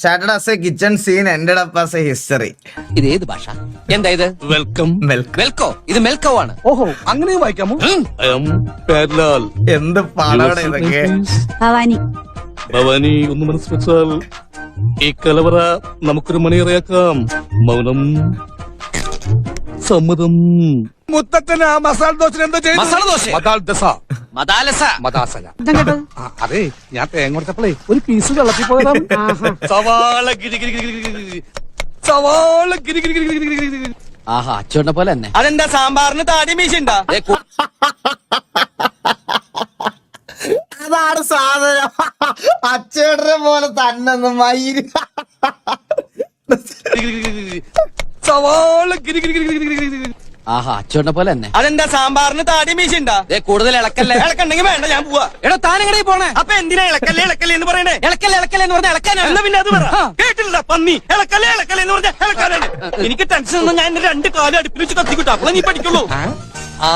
started as a kitchen scene, ended up as a history. ഇത് ഏത് ഭാഷ? എന്താ ഇത്? വെൽക്കം. മെൽക്കോ? ഇത് മെൽക്കോ ആണ്. ഓഹോ, അങ്ങനെയും വായിക്കാമോ? I am പേർലാൽ. എന്ത് പാടാണ് ഇതൊക്കെ. ഭവാനി. ഭവാനി, ഒന്ന് മനസ്സ് വെച്ചാൽ ഈ കലവറ നമുക്കൊരു മണിയറയാക്കാം. മൗനം, സമ്മതം. മുത്തച്ഛന് ആ മസാല ദോശ എന്താ മസാല ദോശ? മദാലസ. മദാസല. അതെ, ഞാൻ തേങ്ങ കൊടുത്തപ്പോഴേ ഒരു പീസ് വെള്ളത്തിൽ പോയതാണ്. സവാള ഗിരി ഗിരി ഗിരി ഗിരി ഗിരി. സവാള ഗിരി ഗിരി ഗിരി ഗിരി ഗിരി ഗിരി. ആഹാ, അച്ചോണ്ട പോലെ തന്നെ. അതെന്താ സാമ്പാറിന് താടി മീശുണ്ടാ? അതാണ് സാധനം. അച്ചേടനെ പോലെ തന്നെ മയില്. സവാള ഗിരി ഗിരി ഗിരി ഗിരി ഗിരി ഗിരി. ആഹാ, അച്ചോണ്ട പോലെ തന്നെ. അതെന്താ സാമ്പാറിന് താടി മീശുണ്ടാ? കൂടുതൽ ഇളക്കല്ലേ. ഇളക്കണ്ടെങ്കിൽ വേണ്ട, ഞാൻ പോവാ. എടോ, താനെങ്ങനെ പോണേ? അപ്പൊ എന്തിനാ ഇളക്കല്ലേ ഇളക്കല്ലേ എന്ന് പറയണേ? ഇളക്കല്ലേ എന്ന് പറഞ്ഞാൽ ഇളക്കാനാ. എന്നാ പിന്നെ അത് പറ. കേട്ടില്ല പന്നി. ഇളക്കല്ലേ ഇളക്കല്ലേ എന്ന് പറഞ്ഞാൽ ഇളക്കാനാണ്. എനിക്ക് ടെൻഷൻ ഒന്നും, ഞാൻ എന്റെ 2 കാല് അടുപ്പിൽ വെച്ച് കത്തിക്കിട്ടു. അപ്പൊ നീ പഠിക്കുള്ളൂ. ആ,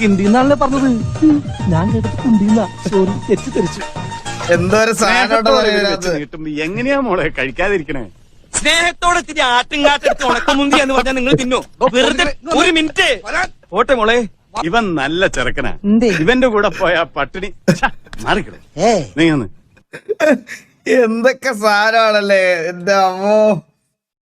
കിണ്ടിന്നാണല്ലേ പറഞ്ഞത്. ഞാൻ കേട്ടത് കുണ്ടിന്ന. സോറി, തെറ്റിദ്ധരിച്ചു. എന്തോ ഒരു സാധനം. എങ്ങനെയാ മോളെ കഴിക്കാതിരിക്കണേ? സ്നേഹത്തോടെ ഇത്തിരി ആട്ടുംകാട്ടെടുത്ത് ഉണക്കമുന്തി എന്ന് പറഞ്ഞാൽ നിങ്ങൾ തിന്നോ? വെറുതെ ഒരു മിനിറ്റ് പോട്ടെ മോളെ. ഇവൻ നല്ല ചെറുക്കനാ. ഇവന്റെ കൂടെ പോയ പട്ടിണി മാറിക്കിടേ. നീ ഒന്ന് എന്തൊക്കെ സാധനമാണല്ലേ എന്റെ അമ്മോ.